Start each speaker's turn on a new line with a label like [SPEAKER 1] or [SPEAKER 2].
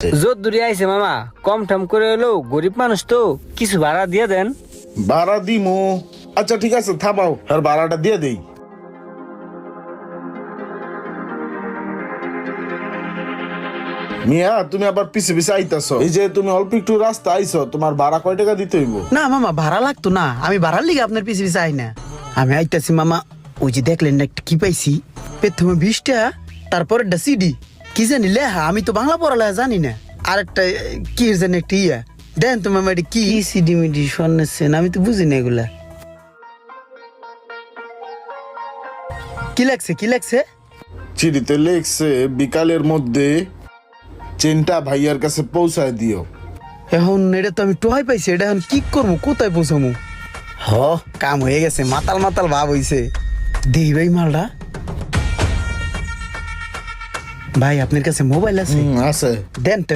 [SPEAKER 1] জোর দূরে আইছে মামা, কম ঠাম করে হলো, গরিব মানুষ তো, কিছু ভাড়া দিয়ে দেন।
[SPEAKER 2] ভাড়া দিমু? আচ্ছা ঠিক আছে, থামাও, আর ভাড়াটা দিয়ে দেই। মিয়া, তুমি আবার পিছে পিছে আইতাছো। এই যে তুমি অল্প একটু রাস্তা আইছো, তোমার ভাড়া কয় টাকা দিতে হইব?
[SPEAKER 3] না মামা, ভাড়া লাগতো না, আমি ভাড়ার লিগে আপনার পিছে পিছে আই না। আমি আইতাছি মামা, ওই যে দেখলেন না একটা কি পাইছি, প্রথমে 20টা, তারপরে একটা সিডি, কি জানি লেহা, আমি তো বাংলা পড়ালেখা জানি না। আর একটা কি জানি একটা ইয়া, দেন তো মামা এটা কি সিডি মিডি শোনাচ্ছেন, আমি তো বুঝি না এগুলা। কি লাগছে কি লাগছে?
[SPEAKER 2] চিঠিতে লেখছে বিকালের মধ্যে চেনটা ভাইয়ার কাছে পৌঁছায় দিও।
[SPEAKER 3] এখন এটা তো আমি টোহাই পাইছি, এটা এখন কি করবো, কোথায় পৌঁছামু? হ, কাম হয়ে গেছে, মাতাল মাতাল ভাব হইছে। দেই ভাই মালটা। ভাই আপনার কাছে মোবাইল আছে?
[SPEAKER 2] আছে।
[SPEAKER 3] দেন তো